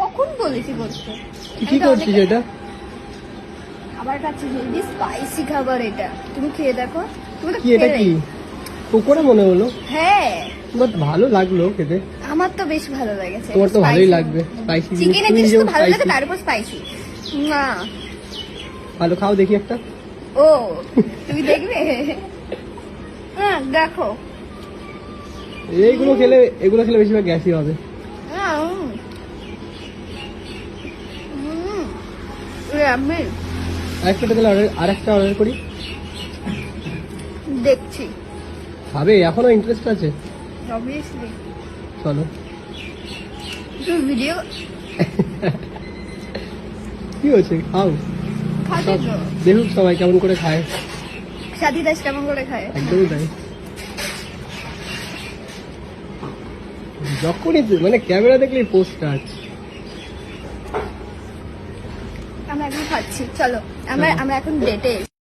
কখন বলেছি বলছো? কি করছিস এটা? আমার কাছে হেলদি স্পাইসি খাবার এটা, তুমি খেয়ে দেখো। তুমি তো কি এটা কি পকোড়া মনে হলো? হ্যাঁ, বাট ভালো লাগলো খেতে। আমার তো বেশ ভালো লেগেছে। তোমার তো ভালোই লাগবে স্পাইসি। চিকেনের জিনিস তো ভালো লাগে, তার উপর স্পাইসি। না ভালো, খাও দেখি একটা। ও তুমি দেখবে? হ্যাঁ দেখো। এগুলো খেলে বেশিরভাগ গ্যাসই হবে। আমি আরেকটা তাহলে আরেকটা অর্ডার করি। দেখছি, খাবে? এখনো ইন্টারেস্ট আছে? অবভিয়াসলি। চলো। তুমি ভিডিও কি হয়েছে? খাও, খাবে তো? দেখুক সবাই কেমন করে খায়। সাথী দাস কেমন করে খায়? একদমই তাই। যখনই মানে ক্যামেরা দেখলেই পোস্টার। আমরা এখন খাচ্ছি, চলো আমরা এখন ডেটে